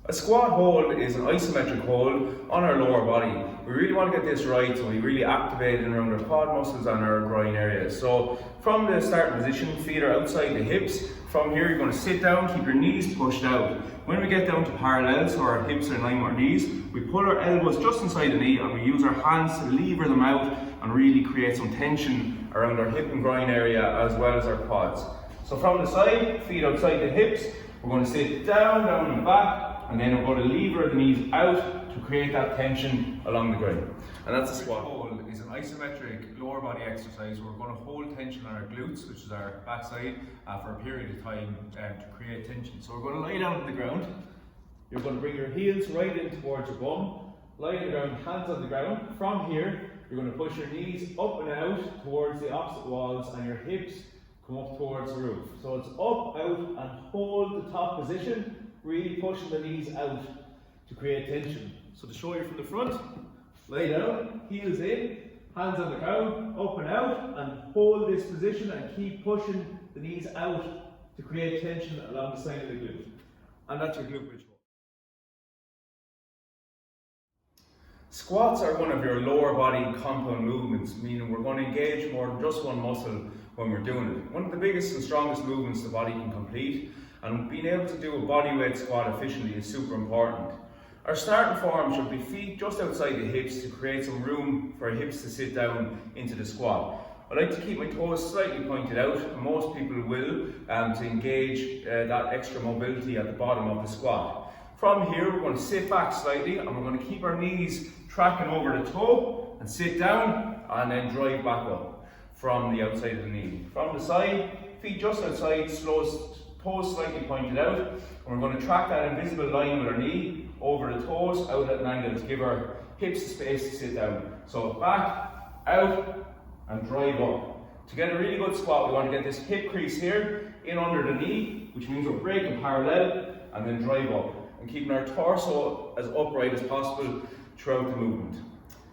A squat hold is an isometric hold on our lower body. We really want to get this right, so we really activate in around our quad muscles and our groin area. So from the starting position, feet are outside the hips. From here, you're going to sit down, keep your knees pushed out. When we get down to parallel, so our hips are in line with our knees, we pull our elbows just inside the knee and we use our hands to lever them out and really create some tension around our hip and groin area as well as our quads. So from the side, feet outside the hips, we're going to sit down and back, and then we're going to lever the knees out to create that tension along the groin. And that's a squat. Hold is an isometric lower body exercise. We're going to hold tension on our glutes, which is our backside, for a period of time to create tension. So we're going to lie down on the ground. You're going to bring your heels right in towards your bum. Lie on the ground, hands on the ground. From here, you're going to push your knees up and out towards the opposite walls, and your hips come up towards the roof. So it's up, out, and hold the top position, really pushing the knees out to create tension. So to show you from the front, lie down, heels in, hands on the ground, up and out, and hold this position and keep pushing the knees out to create tension along the side of the glute. And that's your glute bridge. Squats are one of your lower body compound movements, meaning we're going to engage more than just one muscle when we're doing it. One of the biggest and strongest movements the body can complete, and being able to do a body weight squat efficiently is super important. Our starting form should be feet just outside the hips to create some room for our hips to sit down into the squat. I like to keep my toes slightly pointed out, and most people will, to engage that extra mobility at the bottom of the squat. From here, we're going to sit back slightly and we're going to keep our knees tracking over the toe and sit down and then drive back up from the outside of the knee. From the side, feet just outside, toes slightly pointed out, and we're going to track that invisible line with our knee over the toes out at an angle to give our hips space to sit down. So back, out, and drive up. To get a really good squat, we want to get this hip crease here in under the knee, which means we're breaking parallel, and then drive up, and keeping our torso as upright as possible throughout the movement.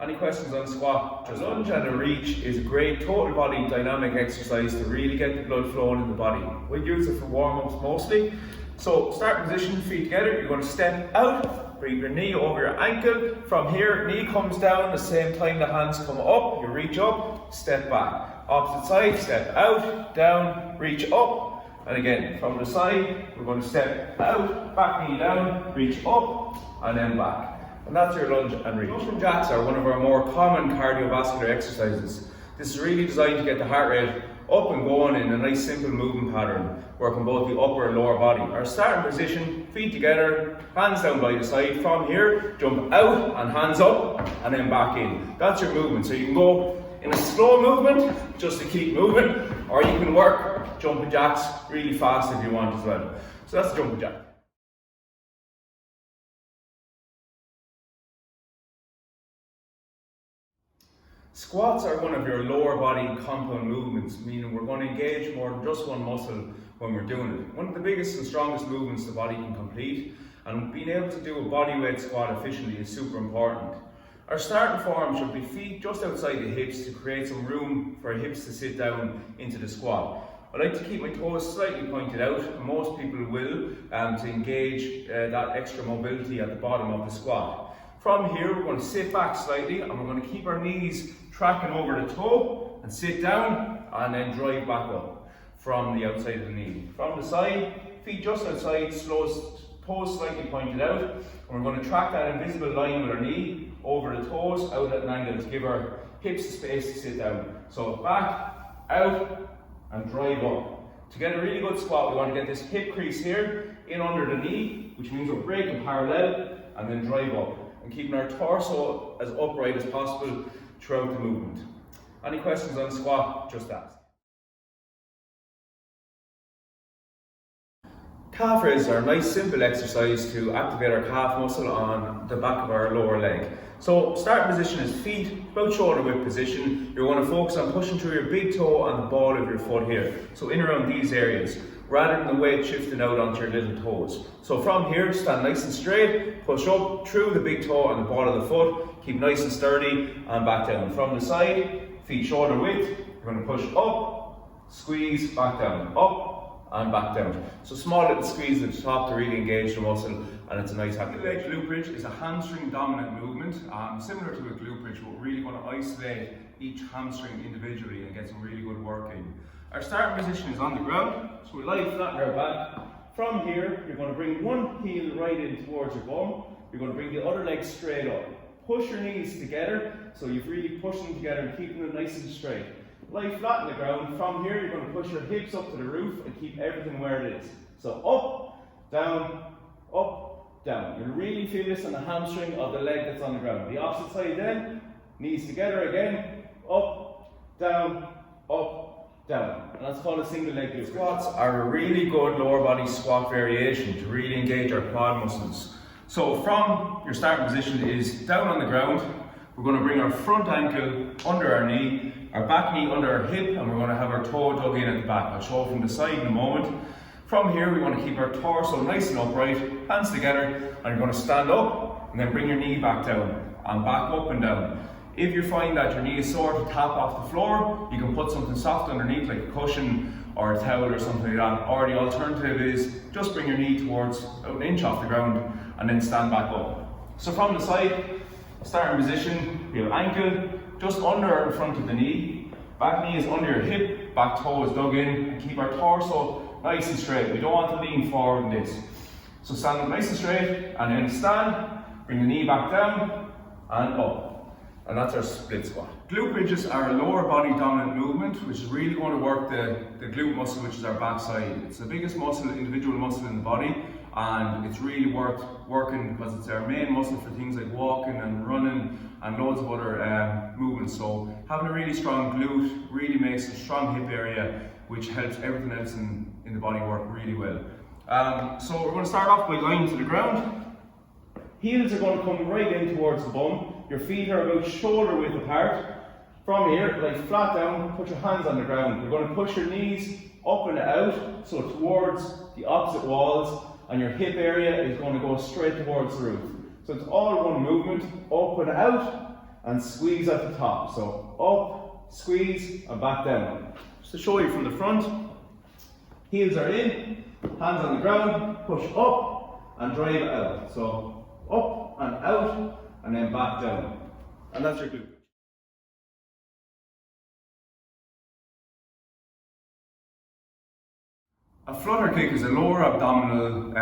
Any questions on the squat? A lunge and a reach is a great total body dynamic exercise to really get the blood flowing in the body. We use it for warm-ups mostly. So start position, feet together, you're going to step out, bring your knee over your ankle. From here, knee comes down, the same time the hands come up, you reach up, step back. Opposite side, step out, down, reach up. And again, from the side, we're going to step out, back knee down, reach up, and then back. And that's your lunge and reach. Jumping jacks are one of our more common cardiovascular exercises. This is really designed to get the heart rate up and going in a nice simple movement pattern, working both the upper and lower body. Our starting position, feet together, hands down by the side. From here, jump out and hands up, and then back in. That's your movement. So you can go in a slow movement, just to keep moving, or you can work jumping jacks really fast if you want as well. So that's the jumping jack. Squats are one of your lower body compound movements, meaning we're going to engage more than just one muscle when we're doing it. One of the biggest and strongest movements the body can complete, and being able to do a body weight squat efficiently is super important. Our starting form should be feet just outside the hips to create some room for our hips to sit down into the squat. I like to keep my toes slightly pointed out, and most people will, to engage that extra mobility at the bottom of the squat. From here, we're going to sit back slightly and we're going to keep our knees tracking over the toe and sit down and then drive back up from the outside of the knee. From the side, feet just outside, toes slightly pointed out, and we're going to track that invisible line with our knee over the toes out at an angle to give our hips space to sit down. So back, out, and drive up. To get a really good squat, we want to get this hip crease here in under the knee, which means we're breaking parallel, and then drive up, and keeping our torso as upright as possible throughout the movement. Any questions on the squat? Just ask. Calf raises are a nice simple exercise to activate our calf muscle on the back of our lower leg. So starting position is feet about shoulder width position. You're going to focus on pushing through your big toe and the ball of your foot here. So in around these areas, rather than the weight shifting out onto your little toes. So from here, stand nice and straight, push up through the big toe and the ball of the foot, keep nice and sturdy, and back down. From the side, feet shoulder width, you're going to push up, squeeze, back down, up, and back down. So small little squeeze at the top to really engage the muscle, and it's a nice happy leg. Glute bridge is a hamstring dominant movement, similar to a glute bridge, but we're really going to isolate each hamstring individually and get some really good work in. Our starting position is on the ground, so we lie flat on our back. From here, you're going to bring one heel right in towards your bum. You're going to bring the other leg straight up. Push your knees together, so you've really pushed them together and keeping them nice and straight. Lie flat on the ground. From here, you're going to push your hips up to the roof and keep everything where it is. So up, down, down. You'll really feel this on the hamstring of the leg that's on the ground. The opposite side then, knees together again, up, down, down. And that's called a single leg glute. Squats are a really good lower body squat variation to really engage our quad muscles. So from your starting position is down on the ground. We're going to bring our front ankle under our knee, our back knee under our hip, and we're going to have our toe dug in at the back. I'll show from the side in a moment. From here, we want to keep our torso nice and upright, hands together, and you're going to stand up and then bring your knee back down and back up and down. If you find that your knee is sore to tap off the floor, you can put something soft underneath, like a cushion or a towel or something like that. Or the alternative is just bring your knee towards about an inch off the ground and then stand back up. So from the side, starting position, we have ankle just under or in front of the knee, back knee is under your hip, back toe is dug in, and keep our torso nice and straight. We don't want to lean forward in this. So stand up nice and straight, and then stand, bring the knee back down and up. And that's our split squat. Glute bridges are a lower body dominant movement, which is really going to work the glute muscle, which is our back side. It's the biggest muscle, individual muscle in the body, and it's really worth working because it's our main muscle for things like walking and running and loads of other movements. So having a really strong glute really makes a strong hip area, which helps everything else in the body work really well. So we're going to start off by lying to the ground. Heels are going to come right in towards the bum. Your feet are about shoulder width apart. From here, lie flat down, put your hands on the ground. You're going to push your knees up and out, so towards the opposite walls, and your hip area is going to go straight towards the roof. So it's all one movement, up and out, and squeeze at the top. So up, squeeze, and back down. Just to show you from the front, heels are in, hands on the ground, push up, and drive it out. So up and out, and then back down. And that's your glute. A flutter kick is a lower abdominal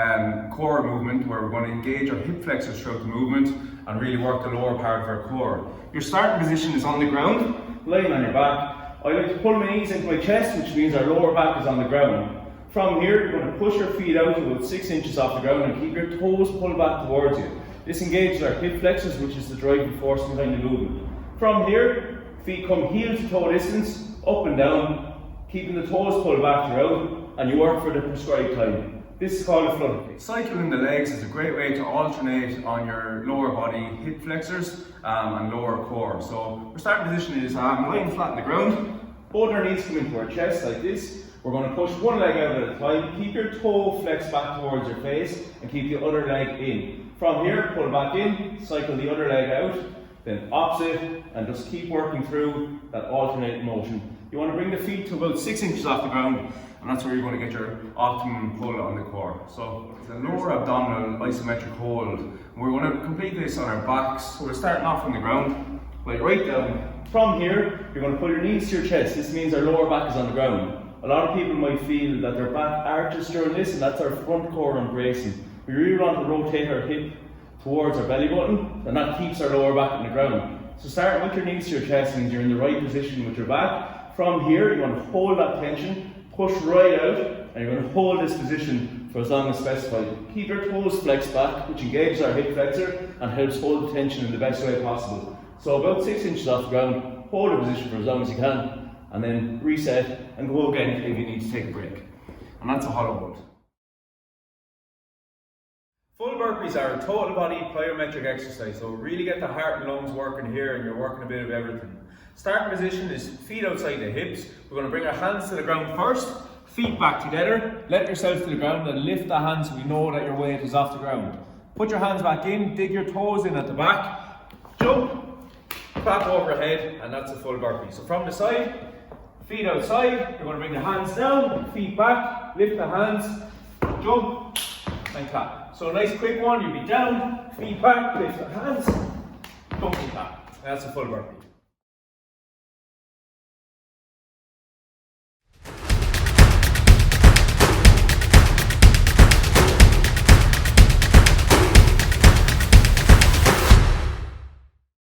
core movement where we're going to engage our hip flexors throughout the movement and really work the lower part of our core. Your starting position is on the ground, lying on your back. I like to pull my knees into my chest, which means our lower back is on the ground. From here, you're going to push your feet out about 6 inches off the ground and keep your toes pulled back towards you. This engages our hip flexors, which is the driving force behind the movement. From here, feet come heel to toe distance, up and down, keeping the toes pulled back throughout, and you work for the prescribed time. This is called a flutter kick. Cycling the legs is a great way to alternate on your lower body hip flexors and lower core. So our starting position is lying flat on the ground. Both our knees come into our chest like this. We're going to push one leg out at a time. Keep your toe flexed back towards your face and keep the other leg in. From here, pull back in, cycle the other leg out, then opposite, and just keep working through that alternating motion. You want to bring the feet to about 6 inches off the ground, and that's where you're going to get your optimum pull on the core. So it's a lower abdominal isometric hold. And we're going to complete this on our backs. So we're starting off from the ground, like right down. From here, you're going to pull your knees to your chest. This means our lower back is on the ground. A lot of people might feel that their back arches during this, and that's our front core embracing. We really want to rotate our hip towards our belly button, and that keeps our lower back on the ground. So start with your knees to your chest, means you're in the right position with your back. From here, you want to hold that tension, push right out, and you're going to hold this position for as long as specified. Keep your toes flexed back, which engages our hip flexor and helps hold the tension in the best way possible. So about 6 inches off the ground, hold the position for as long as you can, and then reset and go again if you need to take a break. And that's a hollow hold. Full burpees are a total body plyometric exercise, so really get the heart and lungs working here, and you're working a bit of everything. Starting position is feet outside the hips. We're going to bring our hands to the ground first, feet back together, let yourself to the ground and lift the hands so we know that your weight is off the ground. Put your hands back in, dig your toes in at the back, jump, clap overhead, and that's a full burpee. So from the side, feet outside, you're going to bring the hands down, feet back, lift the hands, jump, and clap. So a nice quick one, you'll be down, feet back, lift the hands, jump and clap. That's a full burpee.